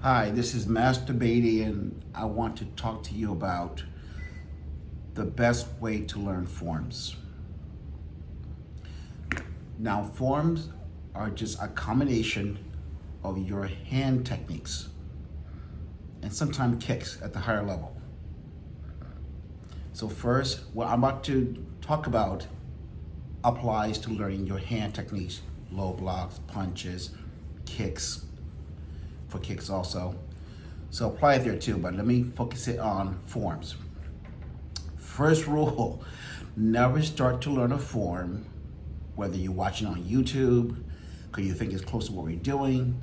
Hi, this is Master Beatty, and I want to talk to you about the best way to learn forms. Now, forms are just a combination of your hand techniques and sometimes kicks at the higher level. So first, what I'm about to talk about applies to learning your hand techniques, low blocks, punches, kicks, for kicks also. So apply it there too, but let me focus it on forms. First rule, never start to learn a form, whether you're watching on YouTube, because you think it's close to what we're doing,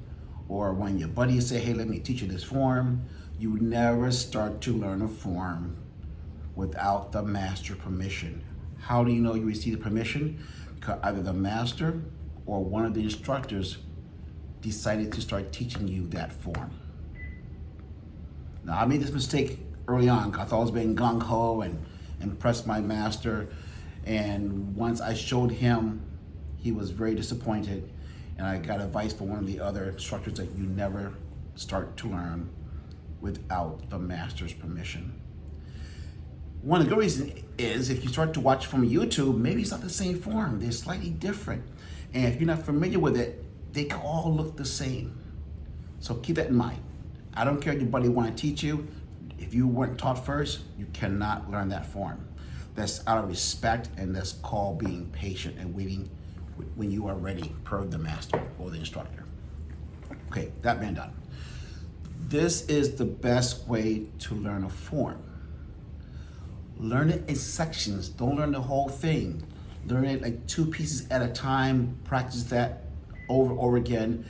or when your buddies say, hey, let me teach you this form. You never start to learn a form without the master permission. How do you know you received the permission? Because either the master or one of the instructors decided to start teaching you that form. Now, I made this mistake early on because I thought I was being gung-ho and impressed my master. And once I showed him, he was very disappointed. And I got advice from one of the other instructors that you never start to learn without the master's permission. One of the good reasons is if you start to watch from YouTube, maybe it's not the same form. They're slightly different. And if you're not familiar with it, they can all look the same. So keep that in mind. I don't care if your buddy want to teach you. If you weren't taught first, you cannot learn that form. That's out of respect, and that's called being patient and waiting when you are ready per the master or the instructor. Okay, that being done. This is the best way to learn a form. Learn it in sections. Don't learn the whole thing. Learn it like 2 pieces at a time. Practice that over and over again.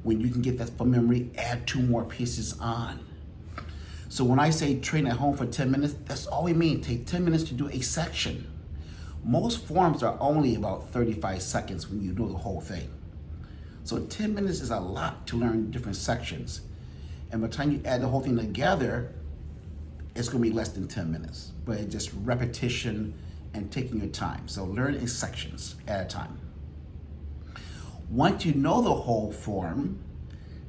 When you can get that from memory, add 2 more pieces on. So when I say train at home for 10 minutes, that's all we mean. Take 10 minutes to do a section. Most forms are only about 35 seconds when you know the whole thing. So 10 minutes is a lot to learn different sections. And by the time you add the whole thing together, it's gonna be less than 10 minutes. But it's just repetition and taking your time. So learn in sections at a time. Once you know the whole form,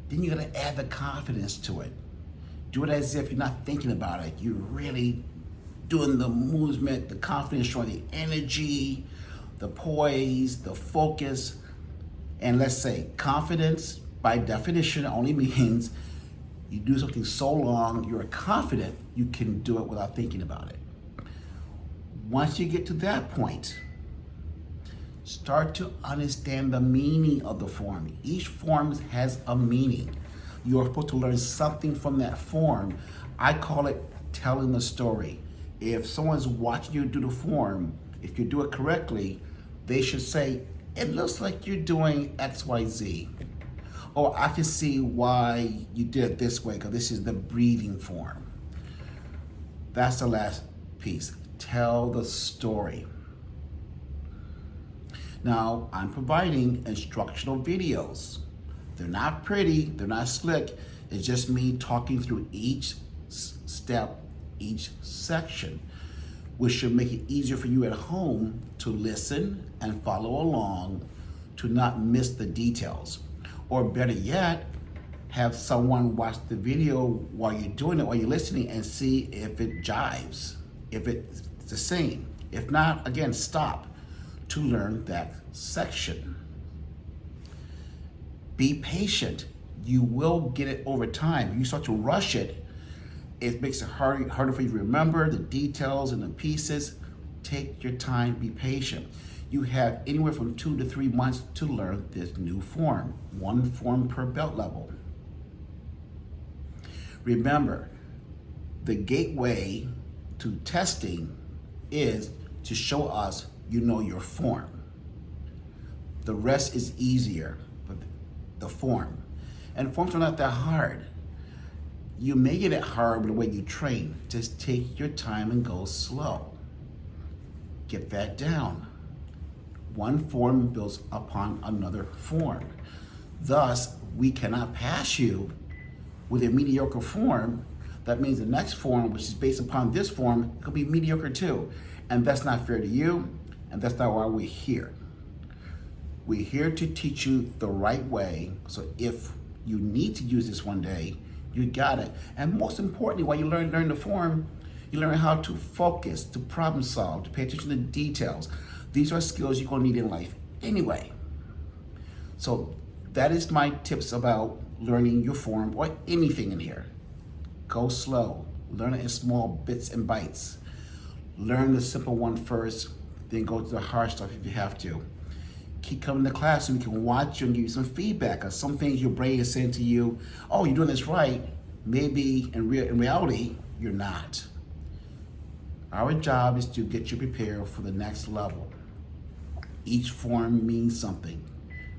then you're gonna add the confidence to it. Do it as if you're not thinking about it. You're really doing the movement, the confidence, showing the energy, the poise, the focus. And let's say confidence, by definition, only means you do something so long, you're confident you can do it without thinking about it. Once you get to that point, start to understand the meaning of the form. Each form has a meaning. You're supposed to learn something from that form. I call it telling the story. If someone's watching you do the form, if you do it correctly, they should say, it looks like you're doing X, Y, Z. Or I can see why you did it this way, because this is the breathing form. That's the last piece. Tell the story. Now, I'm providing instructional videos. They're not pretty, they're not slick. It's just me talking through each step, each section, which should make it easier for you at home to listen and follow along, to not miss the details. Or better yet, have someone watch the video while you're doing it, while you're listening, and see if it jives, if it's the same. If not, again, stop to learn that section. Be patient. You will get it over time. If you start to rush it, it makes it harder for you to remember the details and the pieces. Take your time, be patient. You have anywhere from 2 to 3 months to learn this new form, 1 form per belt level. Remember, the gateway to testing is to show us you know your form. The rest is easier, but the form. And forms are not that hard. You may get it hard with the way you train. Just take your time and go slow. Get that down. 1 form builds upon another form. Thus, we cannot pass you with a mediocre form. That means the next form, which is based upon this form, could be mediocre too. And that's not fair to you, and that's not why we're here. We're here to teach you the right way, so if you need to use this one day, You got it. And most importantly, while you learn the form, you learn how to focus, to problem solve, to pay attention to details. These are skills you're gonna need in life anyway. So that is my tips about learning your form or anything in here. Go slow, learn it in small bits and bites. Learn the simple one first, then go to the hard stuff if you have to. Keep coming to class so we can watch you and give you some feedback. Or some things your brain is saying to you, oh, you're doing this right. Maybe in reality, you're not. Our job is to get you prepared for the next level. Each form means something.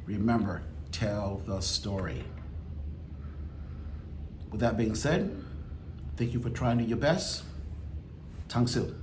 Remember, tell the story. With that being said, thank you for trying to do your best. Tang Su.